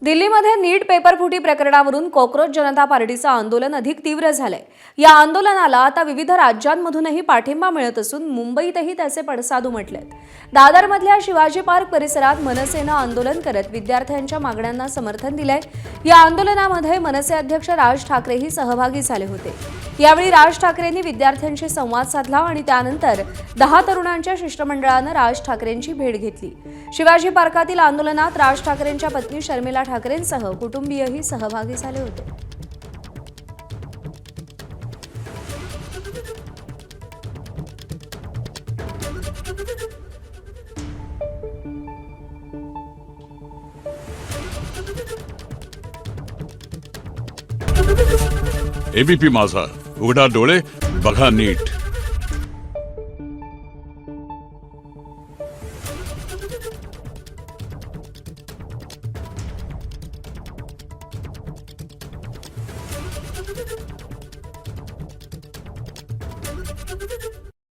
दिल्लीमध्ये नीट पेपरफुटी प्रकरणावरून कॉक्रोच जनता पार्टीचं आंदोलन अधिक तीव्र झालंय। या आंदोलनाला आता विविध राज्यांमधूनही पाठिंबा मिळत असून मुंबईतही त्याचे पडसाद उमटलेत। दादरमधल्या शिवाजी पार्क परिसरात मनसेनं आंदोलन करत विद्यार्थ्यांच्या मागण्यांना समर्थन दिलंय। या आंदोलनामध्ये मनसे अध्यक्ष राज ठाकरेही सहभागी झाले होते। यावेळी राज ठाकरेंनी विद्यार्थ्यांशी संवाद साधला आणि त्यानंतर 10 तरुणांच्या शिष्टमंडळानं राज ठाकरेंची भेट घेतली। शिवाजी पार्कातील आंदोलनात राज ठाकरेंच्या पत्नी शर्मिला ठाकरेंसह कुटुंबीयही सहभागी झाले होते। एबीपी माझा, उघडा डोळे बघा नीट।